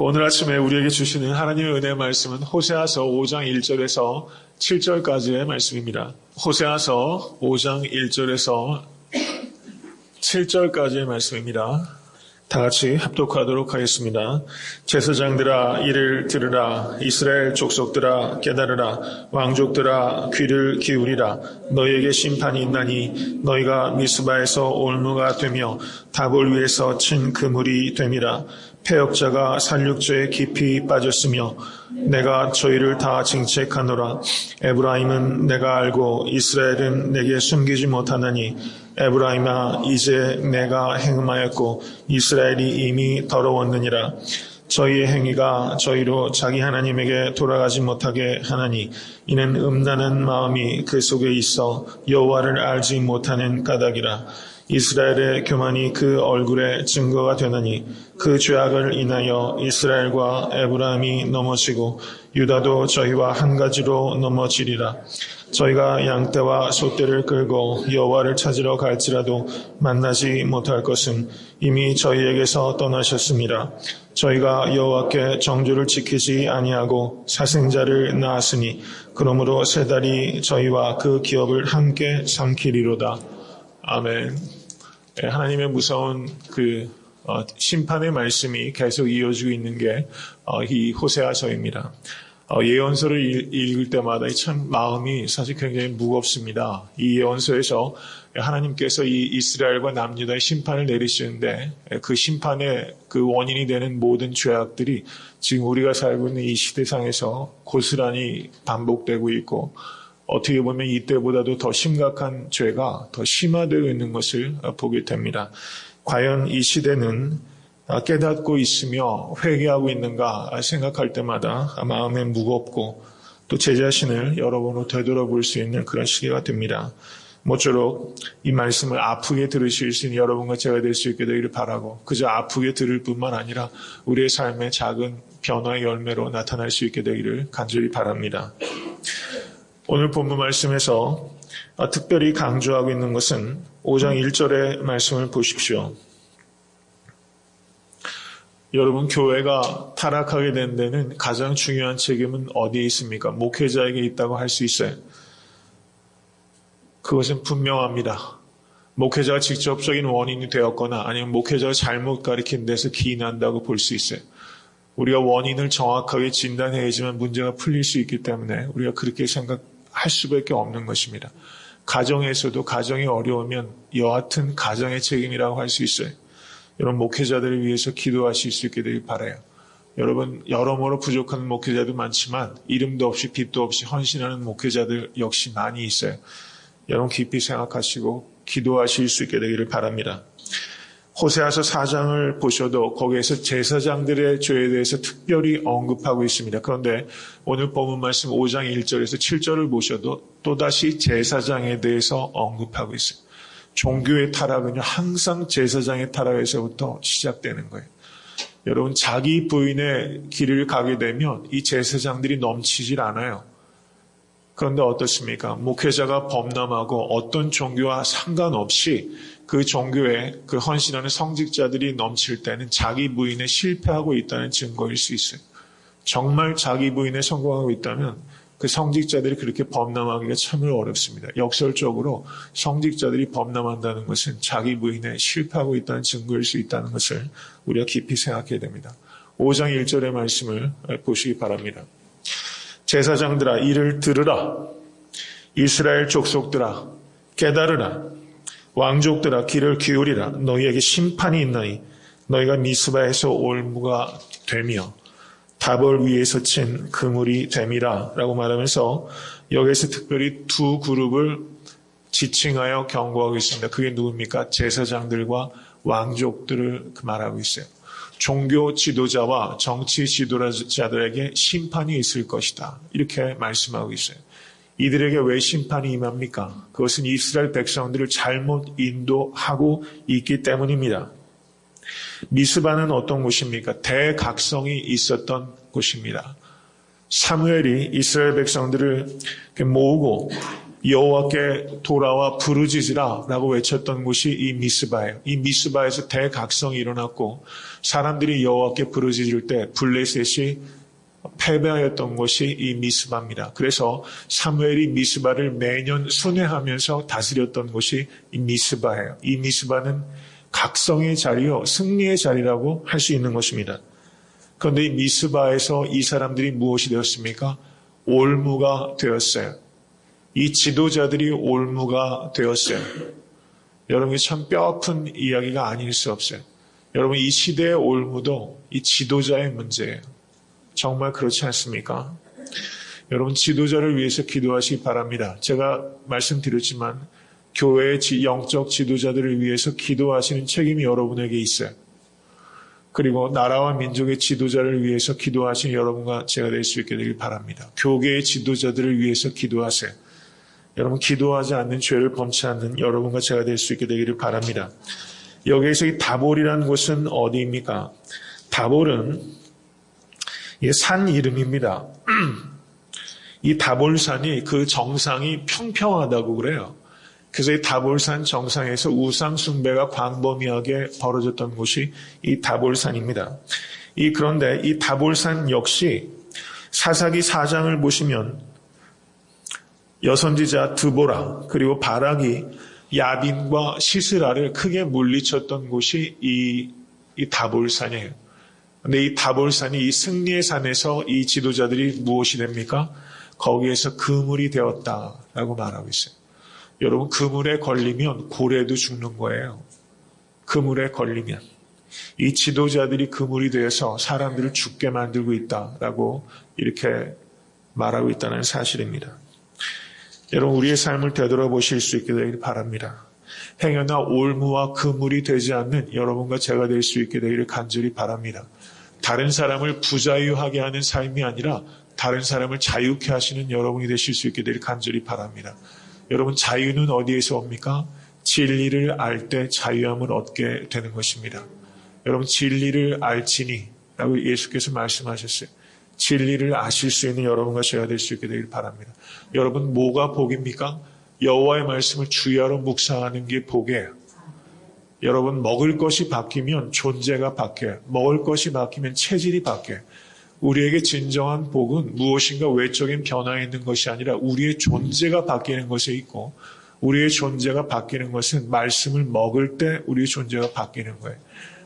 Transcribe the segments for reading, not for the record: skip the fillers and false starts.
오늘 아침에 우리에게 주시는 하나님의 은혜의 말씀은 호세아서 5장 1절에서 7절까지의 말씀입니다. 호세아서 5장 1절에서 7절까지의 말씀입니다. 다 같이 합독하도록 하겠습니다. 제사장들아 이를 들으라. 이스라엘 족속들아 깨달으라. 왕족들아 귀를 기울이라. 너희에게 심판이 있나니 너희가 미스바에서 올무가 되며 다볼 위에서 친 그물이 됨이라. 패역자가 살육죄에 깊이 빠졌으며 내가 저희를 다 징책하노라. 에브라임은 내가 알고 이스라엘은 내게 숨기지 못하나니 에브라임아 이제 내가 행음하였고 이스라엘이 이미 더러웠느니라. 저희의 행위가 저희로 자기 하나님에게 돌아가지 못하게 하나니 이는 음란한 마음이 그 속에 있어 여호와를 알지 못하는 까닭이라. 이스라엘의 교만이 그 얼굴에 증거가 되나니 그 죄악을 인하여 이스라엘과 에브라임이 넘어지고 유다도 저희와 한 가지로 넘어지리라. 저희가 양떼와 소떼를 끌고 여호와를 찾으러 갈지라도 만나지 못할 것은 이미 저희에게서 떠나셨습니다. 저희가 여호와께 정주를 지키지 아니하고 사생자를 낳았으니 그러므로 세 달이 저희와 그 기업을 함께 삼키리로다. 아멘. 하나님의 무서운 심판의 말씀이 계속 이어지고 있는 게 이 호세아서입니다. 예언서를 읽을 때마다 참 마음이 사실 굉장히 무겁습니다. 이 예언서에서 하나님께서 이 이스라엘과 남유다의 심판을 내리시는데 그 심판의 그 원인이 되는 모든 죄악들이 지금 우리가 살고 있는 이 시대상에서 고스란히 반복되고 있고 어떻게 보면 이때보다도 더 심각한 죄가 더 심화되어 있는 것을 보게 됩니다. 과연 이 시대는 깨닫고 있으며 회개하고 있는가 생각할 때마다 마음에 무겁고 또 제 자신을 여러분으로 되돌아볼 수 있는 그런 시기가 됩니다. 모쪼록 이 말씀을 아프게 들으실 수 있는 여러분과 제가 될 수 있게 되기를 바라고 그저 아프게 들을 뿐만 아니라 우리의 삶의 작은 변화의 열매로 나타날 수 있게 되기를 간절히 바랍니다. 오늘 본문 말씀에서 특별히 강조하고 있는 것은 5장 1절의 말씀을 보십시오. 여러분, 교회가 타락하게 된 데는 가장 중요한 책임은 어디에 있습니까? 목회자에게 있다고 할 수 있어요. 그것은 분명합니다. 목회자가 직접적인 원인이 되었거나 아니면 목회자가 잘못 가르친 데서 기인한다고 볼 수 있어요. 우리가 원인을 정확하게 진단해야지만 문제가 풀릴 수 있기 때문에 우리가 그렇게 생각할 수밖에 없는 것입니다. 가정에서도 가정이 어려우면 여하튼 가정의 책임이라고 할 수 있어요. 여러분, 목회자들을 위해서 기도하실 수 있게 되길 바라요. 여러분, 여러모로 부족한 목회자도 많지만 이름도 없이 빛도 없이 헌신하는 목회자들 역시 많이 있어요. 여러분 깊이 생각하시고 기도하실 수 있게 되기를 바랍니다. 호세아서 4장을 보셔도 거기에서 제사장들의 죄에 대해서 특별히 언급하고 있습니다. 그런데 오늘 본문 말씀 5장 1절에서 7절을 보셔도 또다시 제사장에 대해서 언급하고 있어요. 종교의 타락은요, 항상 제사장의 타락에서부터 시작되는 거예요. 여러분, 자기 부인의 길을 가게 되면 이 제사장들이 넘치질 않아요. 그런데 어떻습니까? 목회자가 범람하고 어떤 종교와 상관없이 그 종교에 그 헌신하는 성직자들이 넘칠 때는 자기 부인에 실패하고 있다는 증거일 수 있어요. 정말 자기 부인에 성공하고 있다면 그 성직자들이 그렇게 범람하기가 참으로 어렵습니다. 역설적으로 성직자들이 범람한다는 것은 자기 부인에 실패하고 있다는 증거일 수 있다는 것을 우리가 깊이 생각해야 됩니다. 5장 1절의 말씀을 보시기 바랍니다. 제사장들아 이를 들으라. 이스라엘 족속들아 깨달으라. 왕족들아 귀를 기울이라. 너희에게 심판이 있나니 너희가 미스바에서 올무가 되며 다볼 위에서 친 그물이 됨이라 라고 말하면서 여기에서 특별히 두 그룹을 지칭하여 경고하고 있습니다. 그게 누굽니까? 제사장들과 왕족들을 말하고 있어요. 종교 지도자와 정치 지도자들에게 심판이 있을 것이다. 이렇게 말씀하고 있어요. 이들에게 왜 심판이 임합니까? 그것은 이스라엘 백성들을 잘못 인도하고 있기 때문입니다. 미스바는 어떤 곳입니까? 대각성이 있었던 곳입니다. 사무엘이 이스라엘 백성들을 모으고 여호와께 돌아와 부르짖으라 라고 외쳤던 곳이 이 미스바예요. 이 미스바에서 대각성이 일어났고 사람들이 여호와께 부르짖을 때 블레셋이 패배하였던 곳이 이 미스바입니다. 그래서 사무엘이 미스바를 매년 순회하면서 다스렸던 곳이 이 미스바예요. 이 미스바는 각성의 자리요, 승리의 자리라고 할 수 있는 것입니다. 그런데 이 미스바에서 이 사람들이 무엇이 되었습니까? 올무가 되었어요. 이 지도자들이 올무가 되었어요. 여러분, 참 뼈아픈 이야기가 아닐 수 없어요. 여러분, 이 시대의 올무도 이 지도자의 문제예요. 정말 그렇지 않습니까? 여러분, 지도자를 위해서 기도하시기 바랍니다. 제가 말씀드렸지만 교회의 영적 지도자들을 위해서 기도하시는 책임이 여러분에게 있어요. 그리고 나라와 민족의 지도자를 위해서 기도하시는 여러분과 제가 될 수 있게 되길 바랍니다. 교계의 지도자들을 위해서 기도하세요. 여러분, 기도하지 않는 죄를 범치 않는 여러분과 제가 될 수 있게 되기를 바랍니다. 여기에서 이 다볼이라는 곳은 어디입니까? 다볼은 산 이름입니다. 이 다볼산이 그 정상이 평평하다고 그래요. 그래서 이 다볼산 정상에서 우상 숭배가 광범위하게 벌어졌던 곳이 이 다볼산입니다. 그런데 이 다볼산 역시 사사기 4장을 보시면 여선지자 드보라 그리고 바락이 야빈과 시스라를 크게 물리쳤던 곳이 이 다볼산이에요. 근데 이 다볼산이 이 승리의 산에서 이 지도자들이 무엇이 됩니까? 거기에서 그물이 되었다라고 말하고 있어요. 여러분, 그물에 걸리면 고래도 죽는 거예요. 그물에 걸리면. 이 지도자들이 그물이 되어서 사람들을 죽게 만들고 있다라고 이렇게 말하고 있다는 사실입니다. 여러분, 우리의 삶을 되돌아보실 수 있게 되길 바랍니다. 행여나 올무와 그물이 되지 않는 여러분과 제가 될 수 있게 되기를 간절히 바랍니다. 다른 사람을 부자유하게 하는 삶이 아니라 다른 사람을 자유케 하시는 여러분이 되실 수 있게 되기를 간절히 바랍니다. 여러분, 자유는 어디에서 옵니까? 진리를 알 때 자유함을 얻게 되는 것입니다. 여러분, 진리를 알지니 라고 예수께서 말씀하셨어요. 진리를 아실 수 있는 여러분과 제가 될 수 있게 되길 바랍니다. 여러분, 뭐가 복입니까? 여호와의 말씀을 주야로 묵상하는 게 복이에요. 여러분, 먹을 것이 바뀌면 존재가 바뀌어요. 먹을 것이 바뀌면 체질이 바뀌어요. 우리에게 진정한 복은 무엇인가 외적인 변화에 있는 것이 아니라 우리의 존재가 바뀌는 것에 있고, 우리의 존재가 바뀌는 것은 말씀을 먹을 때 우리의 존재가 바뀌는 거예요.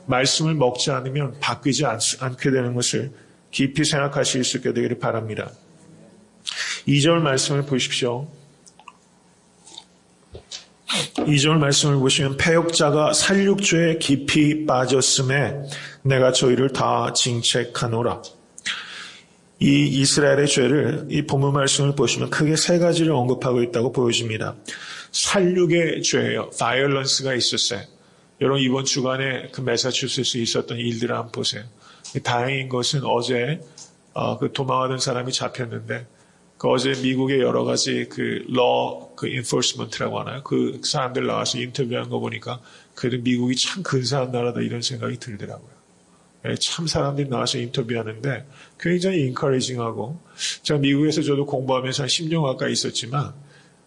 말씀을 먹지 않으면 바뀌지 않게 되는 것을 깊이 생각하실 수 있게 되기를 바랍니다. 2절 말씀을 보십시오. 2절 말씀을 보시면 패역자가 살육죄에 깊이 빠졌음에 내가 저희를 다 징책하노라. 이 이스라엘의 죄를 이 본문 말씀을 보시면 크게 세 가지를 언급하고 있다고 보여집니다. 살육의 죄예요. 바이올런스가 있었어요. 여러분, 이번 주간에 그 매사추세츠에 있었던 일들을 한번 보세요. 다행인 것은 어제 그 도망하던 사람이 잡혔는데 그 어제 미국의 여러 가지 그 enforcement라고 하나요? 그 사람들 나와서 인터뷰한 거 보니까 그래도 미국이 참 근사한 나라다 이런 생각이 들더라고요. 참 사람들이 나와서 인터뷰하는데 굉장히 인커리징하고, 제가 미국에서 저도 공부하면서 한 10년 가까이 있었지만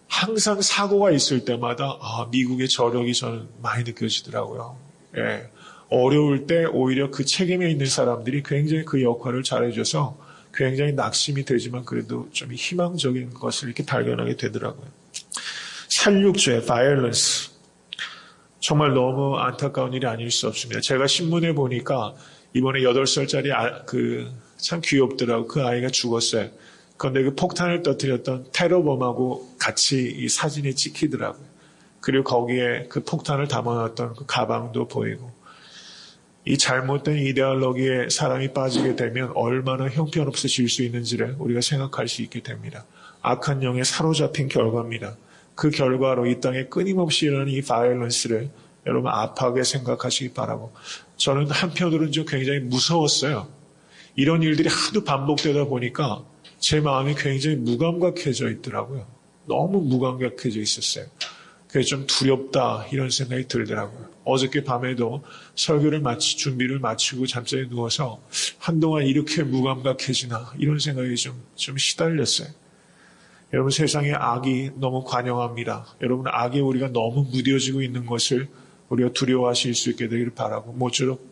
항상 사고가 있을 때마다 미국의 저력이 저는 많이 느껴지더라고요. 어려울 때 오히려 그 책임에 있는 사람들이 굉장히 그 역할을 잘해줘서 굉장히 낙심이 되지만 그래도 좀 희망적인 것을 이렇게 발견하게 되더라고요. 살육죄, 바이올런스. 정말 너무 안타까운 일이 아닐 수 없습니다. 제가 신문에 보니까 이번에 8살짜리 참 귀엽더라고. 그 아이가 죽었어요. 그런데 그 폭탄을 터뜨렸던 테러범하고 같이 이 사진이 찍히더라고요. 그리고 거기에 그 폭탄을 담아놨던 그 가방도 보이고, 이 잘못된 이데올로기에 사람이 빠지게 되면 얼마나 형편없어질 수 있는지를 우리가 생각할 수 있게 됩니다. 악한 영에 사로잡힌 결과입니다. 그 결과로 이 땅에 끊임없이 일어나는 이 바이올런스를 여러분 아파하게 생각하시기 바라고, 저는 한편으로는 좀 굉장히 무서웠어요. 이런 일들이 하도 반복되다 보니까 제 마음이 굉장히 무감각해져 있더라고요. 너무 무감각해져 있었어요. 그래서 좀 두렵다 이런 생각이 들더라고요. 어저께 밤에도 설교를 준비를 마치고 잠자리에 누워서 한동안 이렇게 무감각해지나 이런 생각이 좀 시달렸어요. 여러분, 세상에 악이 너무 관영합니다. 여러분, 악에 우리가 너무 무뎌지고 있는 것을 우리가 두려워하실 수 있게 되기를 바라고, 모쪼록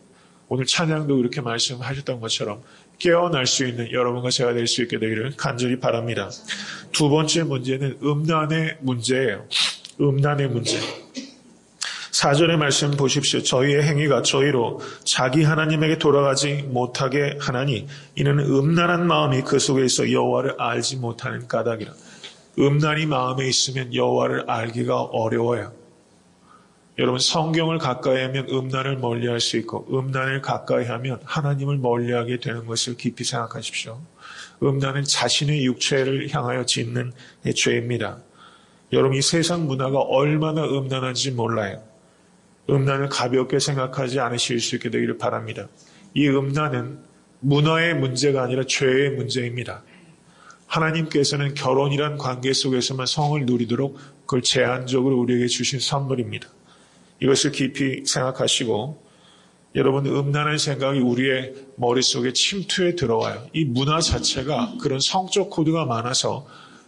오늘 찬양도 그렇게 말씀하셨던 것처럼 깨어날 수 있는 여러분과 제가 될 수 있게 되기를 간절히 바랍니다. 두 번째 문제는 음란의 문제예요. 음란의 문제. 4절의 말씀 보십시오. 저희의 행위가 저희로 자기 하나님에게 돌아가지 못하게 하나니 이는 음란한 마음이 그 속에 있어 여호와를 알지 못하는 까닭이라. 음란이 마음에 있으면 여호와를 알기가 어려워요. 여러분, 성경을 가까이 하면 음란을 멀리할 수 있고 음란을 가까이 하면 하나님을 멀리하게 되는 것을 깊이 생각하십시오. 음란은 자신의 육체를 향하여 짓는 죄입니다. 여러분, 이 세상 문화가 얼마나 음란한지 몰라요. 음란을 가볍게 생각하지 않으실 수 있게 되기를 바랍니다. 이 음란은 문화의 문제가 아니라 죄의 문제입니다. 하나님께서는 결혼이란 관계 속에서만 성을 누리도록 그걸 제한적으로 우리에게 주신 선물입니다. 이것을 깊이 생각하시고, 여러분, 음란한 생각이 우리의 머릿속에 침투해 들어와요. 이 문화 자체가 그런 성적 코드가 많아서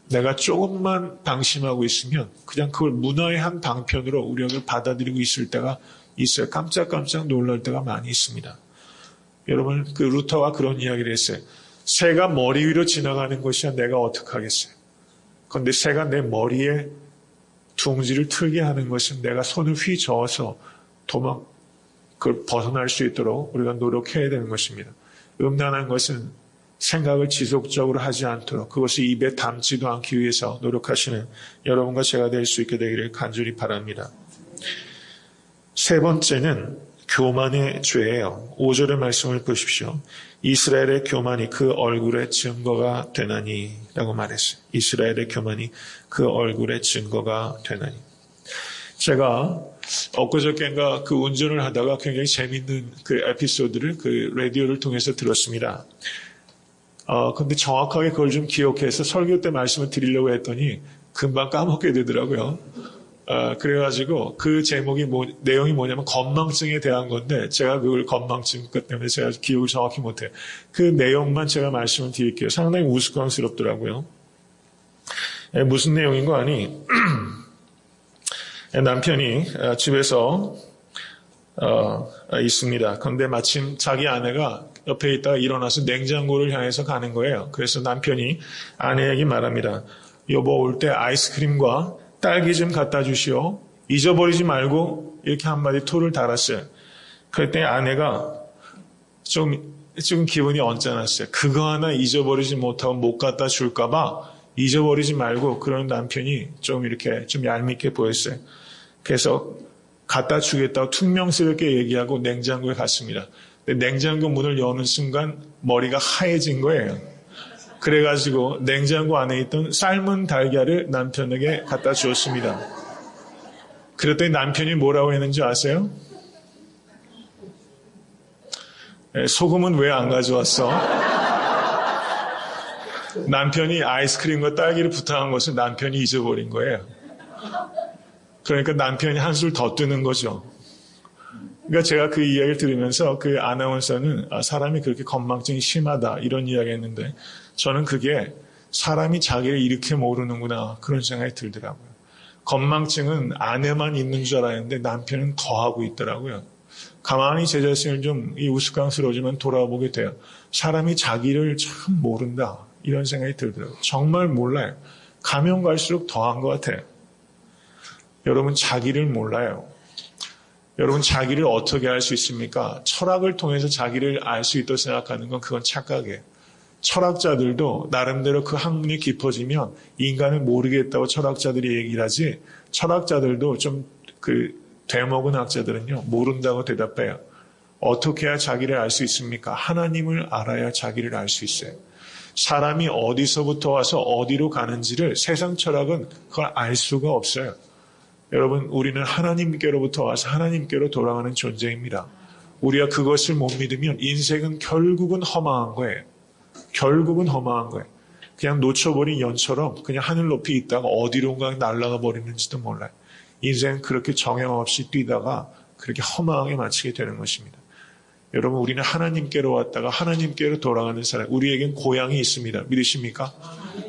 내가 조금만 방심하고 있으면 그냥 그걸 문화의 한 방편으로 우리가 그걸 받아들이고 있을 때가 있어요. 깜짝깜짝 놀랄 때가 많이 있습니다. 여러분, 그 루터가 그런 이야기를 했어요. 새가 머리 위로 지나가는 것이야 내가 어떡하겠어요. 그런데 새가 내 머리에 둥지를 틀게 하는 것은 내가 손을 휘저어서 그걸 벗어날 수 있도록 우리가 노력해야 되는 것입니다. 음란한 것은 생각을 지속적으로 하지 않도록 그것을 입에 담지도 않기 위해서 노력하시는 여러분과 제가 될 수 있게 되기를 간절히 바랍니다. 세 번째는 교만의 죄예요. 5절의 말씀을 보십시오. 이스라엘의 교만이 그 얼굴의 증거가 되나니 라고 말했어요. 이스라엘의 교만이 그 얼굴의 증거가 되나니. 제가 엊그저께인가 그 운전을 하다가 굉장히 재밌는 그 에피소드를 그 라디오를 통해서 들었습니다. 근데 정확하게 그걸 좀 기억해서 설교 때 말씀을 드리려고 했더니 금방 까먹게 되더라고요. 그래가지고 그 제목이 내용이 뭐냐면 건망증에 대한 건데 제가 그걸 건망증 때문에 제가 기억을 정확히 못해요. 그 내용만 제가 말씀을 드릴게요. 상당히 우스꽝스럽더라고요. 무슨 내용인 거 아니? 남편이 집에서 있습니다. 그런데 마침 자기 아내가 옆에 있다가 일어나서 냉장고를 향해서 가는 거예요. 그래서 남편이 아내에게 말합니다. 여보, 올 때 아이스크림과 딸기 좀 갖다 주시오. 잊어버리지 말고, 이렇게 한마디 토를 달았어요. 그랬더니 아내가 좀 기분이 언짢았어요. 그거 하나 잊어버리지 못하고 못 갖다 줄까봐 잊어버리지 말고, 그런 남편이 좀 이렇게 좀 얄밉게 보였어요. 그래서 갖다 주겠다고 퉁명스럽게 얘기하고 냉장고에 갔습니다. 냉장고 문을 여는 순간 머리가 하얘진 거예요. 그래가지고 냉장고 안에 있던 삶은 달걀을 남편에게 갖다 주었습니다. 그랬더니 남편이 뭐라고 했는지 아세요? 소금은 왜 안 가져왔어? 남편이 아이스크림과 딸기를 부탁한 것을 남편이 잊어버린 거예요. 그러니까 남편이 한술 더 뜨는 거죠. 그러니까 제가 그 이야기를 들으면서 그 아나운서는 사람이 그렇게 건망증이 심하다 이런 이야기 했는데 저는 그게 사람이 자기를 이렇게 모르는구나 그런 생각이 들더라고요. 건망증은 아내만 있는 줄 알았는데 남편은 더하고 있더라고요. 가만히 제 자신을 좀 우스꽝스러우지만 돌아보게 돼요. 사람이 자기를 참 모른다 이런 생각이 들더라고요. 정말 몰라요. 가면 갈수록 더한 것 같아요. 여러분, 자기를 몰라요. 여러분, 자기를 어떻게 알 수 있습니까? 철학을 통해서 자기를 알 수 있다고 생각하는 건 그건 착각이에요. 철학자들도 나름대로 그 학문이 깊어지면 인간을 모르겠다고 철학자들이 얘기를 하지, 철학자들도 좀 되먹은 학자들은요, 모른다고 대답해요. 어떻게 해야 자기를 알 수 있습니까? 하나님을 알아야 자기를 알 수 있어요. 사람이 어디서부터 와서 어디로 가는지를 세상 철학은 그걸 알 수가 없어요. 여러분, 우리는 하나님께로부터 와서 하나님께로 돌아가는 존재입니다. 우리가 그것을 못 믿으면 인생은 결국은 허망한 거예요. 결국은 허망한 거예요. 그냥 놓쳐버린 연처럼 그냥 하늘 높이 있다가 어디론가 날아가 버리는지도 몰라요. 인생은 그렇게 정형 없이 뛰다가 그렇게 허망하게 마치게 되는 것입니다. 여러분, 우리는 하나님께로 왔다가 하나님께로 돌아가는 사람, 우리에겐 고향이 있습니다. 믿으십니까?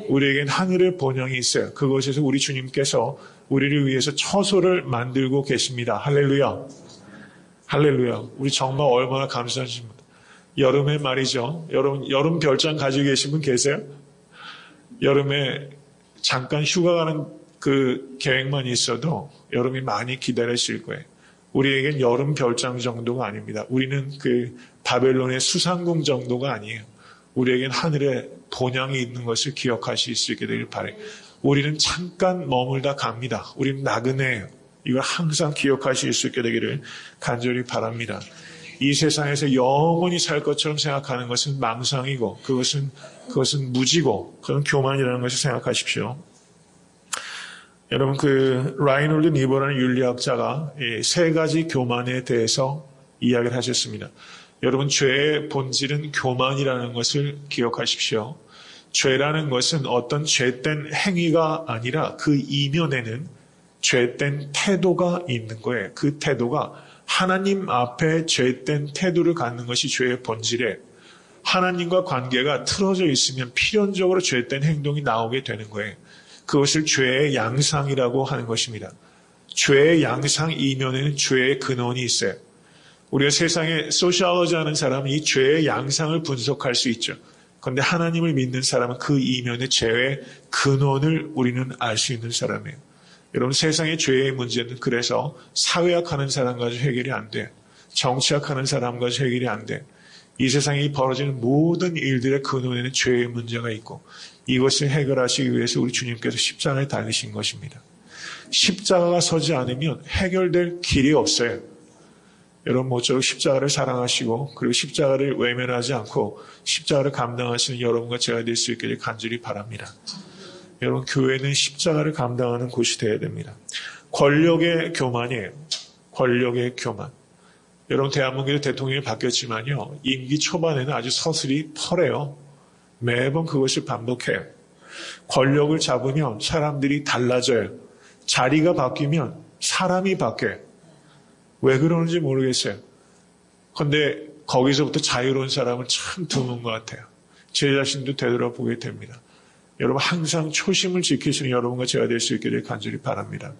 우리에겐 하늘의 본향이 있어요. 그것에서 우리 주님께서 우리를 위해서 처소를 만들고 계십니다. 할렐루야. 할렐루야. 우리 정말 얼마나 감사하십니다. 여름에 말이죠. 여름 별장 가지고 계신 분 계세요? 여름에 잠깐 휴가 가는 그 계획만 있어도 여름이 많이 기다리실 거예요. 우리에겐 여름 별장 정도가 아닙니다. 우리는 그 바벨론의 수상궁 정도가 아니에요. 우리에겐 하늘의 본향이 있는 것을 기억하실 수 있게 되길 바라요. 우리는 잠깐 머물다 갑니다. 우리는 나그네예요. 이걸 항상 기억하실 수 있게 되기를 간절히 바랍니다. 이 세상에서 영원히 살 것처럼 생각하는 것은 망상이고 그것은 무지고 그건 교만이라는 것을 생각하십시오. 여러분 그 라이놀드 니버라는 윤리학자가 이 세 가지 교만에 대해서 이야기를 하셨습니다. 여러분 죄의 본질은 교만이라는 것을 기억하십시오. 죄라는 것은 어떤 죄된 행위가 아니라 그 이면에는 죄된 태도가 있는 거예요. 그 태도가 하나님 앞에 죄된 태도를 갖는 것이 죄의 본질에 하나님과 관계가 틀어져 있으면 필연적으로 죄된 행동이 나오게 되는 거예요. 그것을 죄의 양상이라고 하는 것입니다. 죄의 양상 이면에는 죄의 근원이 있어요. 우리가 세상에 소시올로지 하는 사람은 이 죄의 양상을 분석할 수 있죠. 그런데 하나님을 믿는 사람은 그 이면의 죄의 근원을 우리는 알 수 있는 사람이에요. 여러분 세상의 죄의 문제는 그래서 사회학하는 사람 가지고 해결이 안 돼요. 정치학하는 사람 가지고 해결이 안 돼요. 이 세상에 벌어지는 모든 일들의 근원에는 죄의 문제가 있고 이것을 해결하시기 위해서 우리 주님께서 십자가에 달리신 것입니다. 십자가가 서지 않으면 해결될 길이 없어요. 여러분 모쪼록 십자가를 사랑하시고 그리고 십자가를 외면하지 않고 십자가를 감당하시는 여러분과 제가 될 수 있기를 간절히 바랍니다. 여러분 교회는 십자가를 감당하는 곳이 되어야 됩니다. 권력의 교만이에요. 권력의 교만. 여러분 대한민국의 대통령이 바뀌었지만요. 임기 초반에는 아주 서슬이 펄해요. 매번 그것을 반복해요. 권력을 잡으면 사람들이 달라져요. 자리가 바뀌면 사람이 바뀌어요. 왜 그러는지 모르겠어요. 그런데 거기서부터 자유로운 사람은 참 드문 것 같아요. 제 자신도 되돌아보게 됩니다. 여러분 항상 초심을 지키시는 여러분과 제가 될 수 있기를 간절히 바랍니다.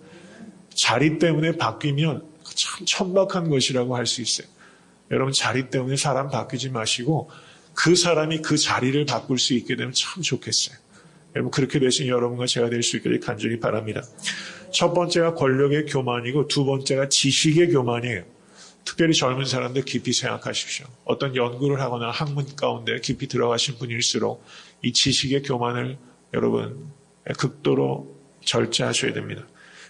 자리 때문에 바뀌면 참 천박한 것이라고 할 수 있어요. 여러분 자리 때문에 사람 바뀌지 마시고 그 사람이 그 자리를 바꿀 수 있게 되면 참 좋겠어요. 여러분 그렇게 되신 여러분과 제가 될 수 있기를 간절히 바랍니다. 첫 번째가 권력의 교만이고 두 번째가 지식의 교만이에요. 특별히 젊은 사람들 깊이 생각하십시오. 어떤 연구를 하거나 학문 가운데 깊이 들어가신 분일수록 이 지식의 교만을 여러분 극도로 절제하셔야 됩니다.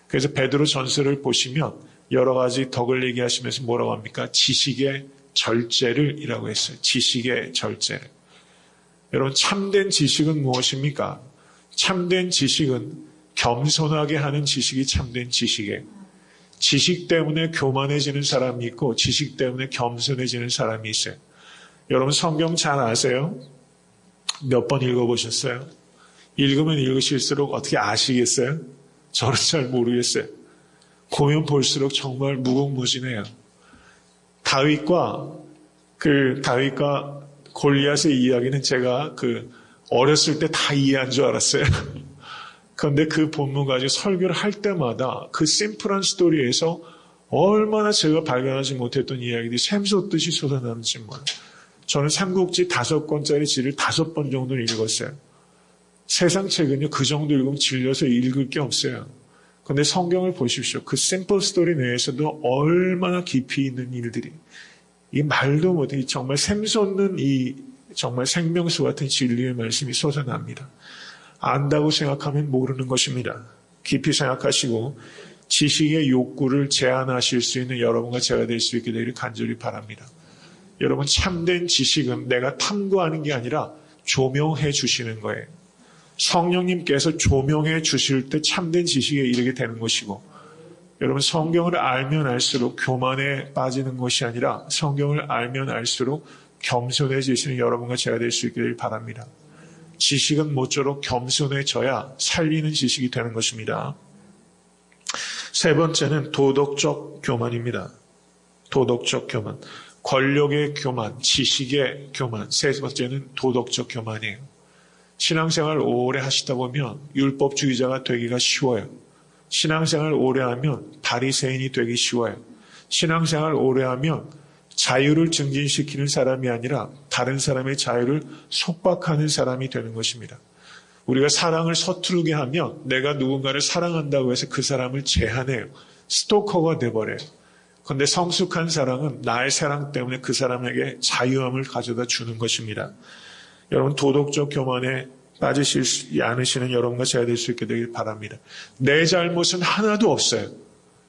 그래서 베드로 전서를 보시면 여러 가지 덕을 얘기하시면서 뭐라고 합니까? 지식의 절제를 이라고 했어요. 지식의 절제를. 여러분 참된 지식은 무엇입니까? 참된 지식은 겸손하게 하는 지식이 참된 지식이에요. 지식 때문에 교만해지는 사람이 있고 지식 때문에 겸손해지는 사람이 있어요. 여러분 성경 잘 아세요? 몇 번 읽어보셨어요? 읽으면 읽으실수록 어떻게 아시겠어요? 저는 잘 모르겠어요. 보면 볼수록 정말 무궁무진해요. 다윗과 골리앗의 이야기는 제가 어렸을 때 다 이해한 줄 알았어요. 그런데 그 본문 가지고 설교를 할 때마다 그 심플한 스토리에서 얼마나 제가 발견하지 못했던 이야기들이 샘솟듯이 솟아나는지 몰라요. 저는 삼국지 5권짜리 지를 5번 정도 읽었어요. 세상 책은요 그 정도 읽으면 질려서 읽을 게 없어요. 그런데 성경을 보십시오. 그 심플 스토리 내에서도 얼마나 깊이 있는 일들이 이 말도 못해 정말 샘솟는 이 정말 생명수 같은 진리의 말씀이 솟아납니다. 안다고 생각하면 모르는 것입니다. 깊이 생각하시고 지식의 욕구를 제한하실 수 있는 여러분과 제가 될 수 있게 되기를 간절히 바랍니다. 여러분 참된 지식은 내가 탐구하는 게 아니라 조명해 주시는 거예요. 성령님께서 조명해 주실 때 참된 지식에 이르게 되는 것이고 여러분 성경을 알면 알수록 교만에 빠지는 것이 아니라 성경을 알면 알수록 겸손해지시는 여러분과 제가 될 수 있기를 바랍니다. 지식은 모쪼록 겸손해져야 살리는 지식이 되는 것입니다. 세 번째는 도덕적 교만입니다. 도덕적 교만. 권력의 교만, 지식의 교만. 세 번째는 도덕적 교만이에요. 신앙생활 오래 하시다 보면 율법주의자가 되기가 쉬워요. 신앙생활 오래 하면 바리새인이 되기 쉬워요. 신앙생활 오래 하면 자유를 증진시키는 사람이 아니라 다른 사람의 자유를 속박하는 사람이 되는 것입니다. 우리가 사랑을 서투르게 하면 내가 누군가를 사랑한다고 해서 그 사람을 제한해요. 스토커가 돼버려요. 그런데 성숙한 사랑은 나의 사랑 때문에 그 사람에게 자유함을 가져다 주는 것입니다. 여러분, 도덕적 교만에 빠지시지 않으시는 여러분과 제가 될 수 있게 되길 바랍니다. 내 잘못은 하나도 없어요.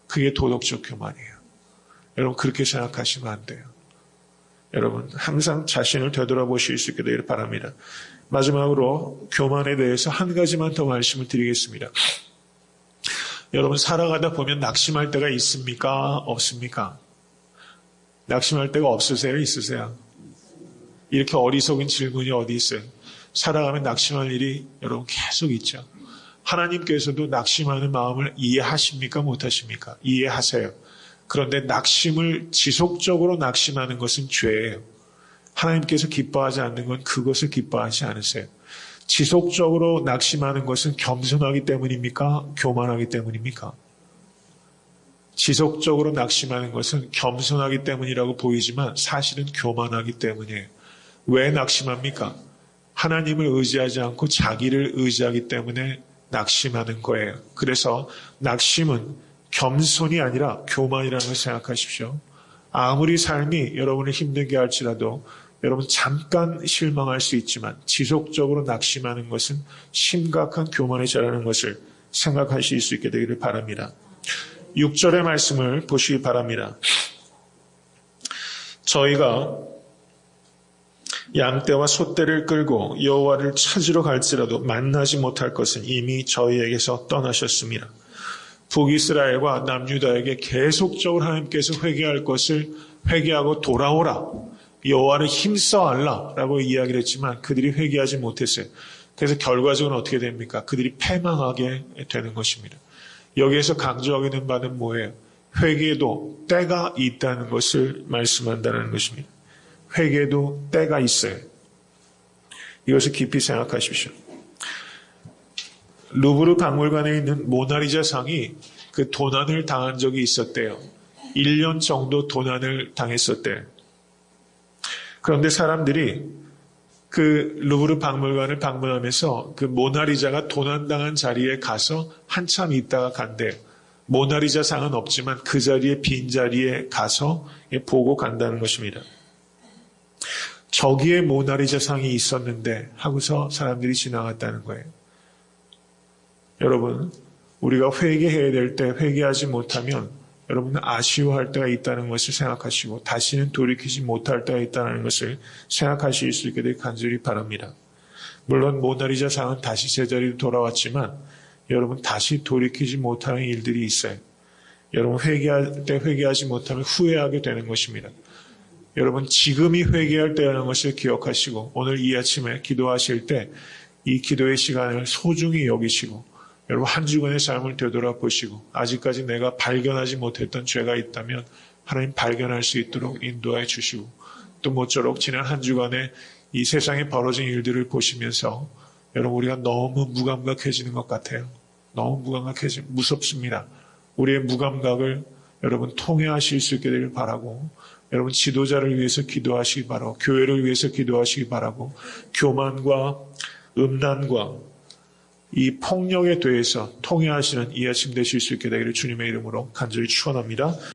그게 도덕적 교만이에요. 여러분, 그렇게 생각하시면 안 돼요. 여러분, 항상 자신을 되돌아보실 수 있게 되길 바랍니다. 마지막으로 교만에 대해서 한 가지만 더 말씀을 드리겠습니다. 여러분, 살아가다 보면 낙심할 때가 있습니까? 없습니까? 낙심할 때가 없으세요? 있으세요? 이렇게 어리석은 질문이 어디 있어요? 살아가면 낙심할 일이 여러분 계속 있죠. 하나님께서도 낙심하는 마음을 이해하십니까? 못하십니까? 이해하세요. 그런데 낙심을 지속적으로 낙심하는 것은 죄예요. 하나님께서 기뻐하지 않는 건 그것을 기뻐하지 않으세요. 지속적으로 낙심하는 것은 겸손하기 때문입니까? 교만하기 때문입니까? 지속적으로 낙심하는 것은 겸손하기 때문이라고 보이지만 사실은 교만하기 때문이에요. 왜 낙심합니까? 하나님을 의지하지 않고 자기를 의지하기 때문에 낙심하는 거예요. 그래서 낙심은 겸손이 아니라 교만이라는 걸 생각하십시오. 아무리 삶이 여러분을 힘들게 할지라도 여러분 잠깐 실망할 수 있지만 지속적으로 낙심하는 것은 심각한 교만에 자라는 것을 생각하실 수 있게 되기를 바랍니다. 6절의 말씀을 보시기 바랍니다. 저희가 양떼와 소떼를 끌고 여호와를 찾으러 갈지라도 만나지 못할 것은 이미 저희에게서 떠나셨습니다. 북이스라엘과 남유다에게 계속적으로 하나님께서 회개할 것을 회개하고 돌아오라, 여호와를 힘써 알라라고 이야기를 했지만 그들이 회개하지 못했어요. 그래서 결과적으로 어떻게 됩니까? 그들이 패망하게 되는 것입니다. 여기에서 강조하게 된 바는 뭐예요? 회개도 때가 있다는 것을 말씀한다는 것입니다. 회개도 때가 있어요. 이것을 깊이 생각하십시오. 루브르 박물관에 있는 모나리자 상이 그 도난을 당한 적이 있었대요. 1년 정도 도난을 당했었대요. 그런데 사람들이 그 루브르 박물관을 방문하면서 그 모나리자가 도난당한 자리에 가서 한참 있다가 간대요. 모나리자 상은 없지만 그 자리에 빈 자리에 가서 보고 간다는 것입니다. 저기에 모나리자 상이 있었는데 하고서 사람들이 지나갔다는 거예요. 여러분, 우리가 회개해야 될 때 회개하지 못하면 여러분은 아쉬워할 때가 있다는 것을 생각하시고 다시는 돌이키지 못할 때가 있다는 것을 생각하실 수 있게 되길 간절히 바랍니다. 물론 모나리자 상은 다시 제자리로 돌아왔지만 여러분 다시 돌이키지 못하는 일들이 있어요. 여러분 회개할 때 회개하지 못하면 후회하게 되는 것입니다. 여러분 지금이 회개할 때라는 것을 기억하시고 오늘 이 아침에 기도하실 때 이 기도의 시간을 소중히 여기시고 여러분 한 주간의 삶을 되돌아보시고 아직까지 내가 발견하지 못했던 죄가 있다면 하나님 발견할 수 있도록 인도해 주시고 또 모쪼록 지난 한 주간에 이 세상에 벌어진 일들을 보시면서 여러분 우리가 너무 무감각해지는 것 같아요. 너무 무섭습니다. 우리의 무감각을 여러분 통해하실 수 있게 되길 바라고 여러분 지도자를 위해서 기도하시기 바라고 교회를 위해서 기도하시기 바라고 교만과 음란과 이 폭력에 대해서 통해하시는 이 아침 되실 수 있게 되기를 주님의 이름으로 간절히 축원합니다.